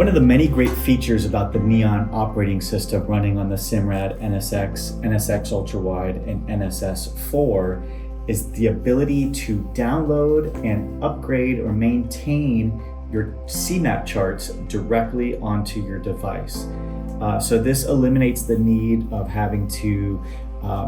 One of the many great features about the Neon operating system running on the Simrad NSX, NSX Ultra Wide, and NSS 4 is the ability to download and upgrade or maintain your CMAP charts directly onto your device. So this eliminates the need of having to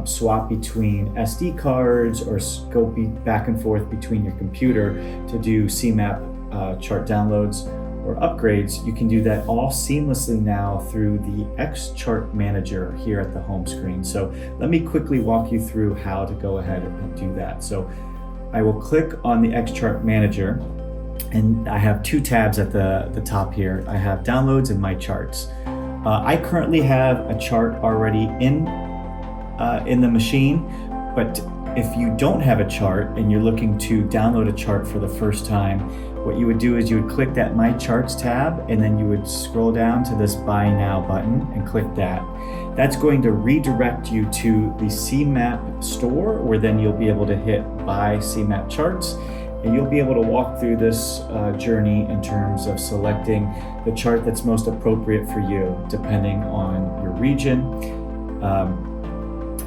swap between SD cards or go back and forth between your computer to do CMAP chart downloads or upgrades. You can do that all seamlessly now through the X Chart Manager here at the home screen. So let me quickly walk you through how to go ahead and do that. So I will click on the X Chart Manager, and I have two tabs at the top here. I have Downloads and My Charts. I currently have a chart already in the machine, but if you don't have a chart and you're looking to download a chart for the first time, what you would do is you would click that My Charts tab, and then you would scroll down to this Buy Now button and click that. That's going to redirect you to the CMAP store, where then you'll be able to hit Buy CMAP Charts, and you'll be able to walk through this journey in terms of selecting the chart that's most appropriate for you, depending on your region.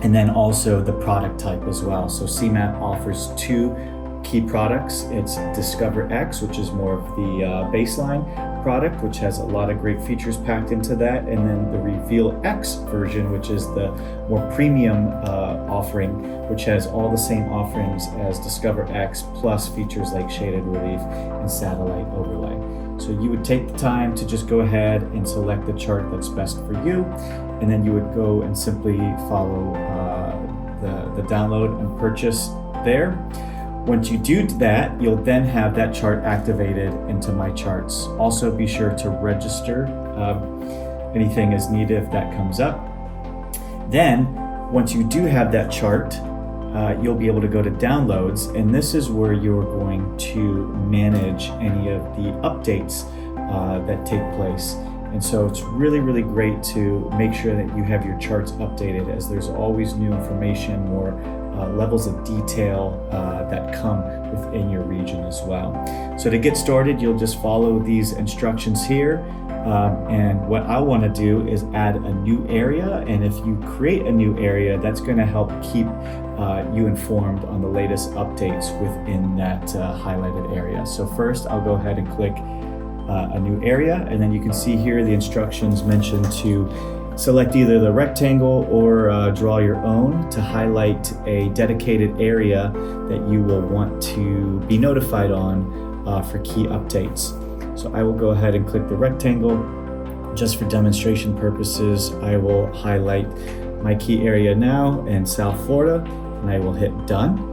And then also the product type as well. So CMAP offers two key products. It's Discover X, which is more of the baseline product, which has a lot of great features packed into that, and then the Reveal X version, which is the more premium offering, which has all the same offerings as Discover X, plus features like shaded relief and satellite overlay. So you would take the time to just go ahead and select the chart that's best for you, and then you would go and simply follow the download and purchase there. Once you do that, you'll then have that chart activated into My Charts. Also be sure to register anything is needed if that comes up. Then, once you do have that chart, you'll be able to go to Downloads, and this is where you're going to manage any of the updates that take place. And so it's really, really great to make sure that you have your charts updated, as there's always new information, more levels of detail that come within your region as well. So to get started, you'll just follow these instructions here. And what I want to do is add a new area. And if you create a new area, that's going to help keep you informed on the latest updates within that highlighted area. So first, I'll go ahead and click a new area, and then you can see here the instructions mentioned to select either the rectangle or draw your own to highlight a dedicated area that you will want to be notified on for key updates. So I will go ahead and click the rectangle. Just for demonstration purposes, I will highlight my key area now in South Florida, and I will hit done.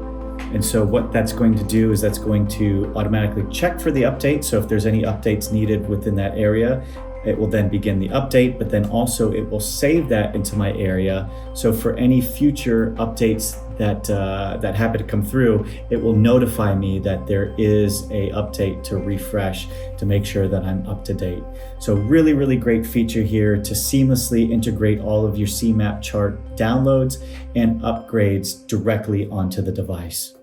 And so what that's going to do is that's going to automatically check for the update. So if there's any updates needed within that area, it will then begin the update, but then also it will save that into my area. So for any future updates that happen to come through, it will notify me that there is a update to refresh to make sure that I'm up to date. So really, really great feature here to seamlessly integrate all of your CMAP chart downloads and upgrades directly onto the device.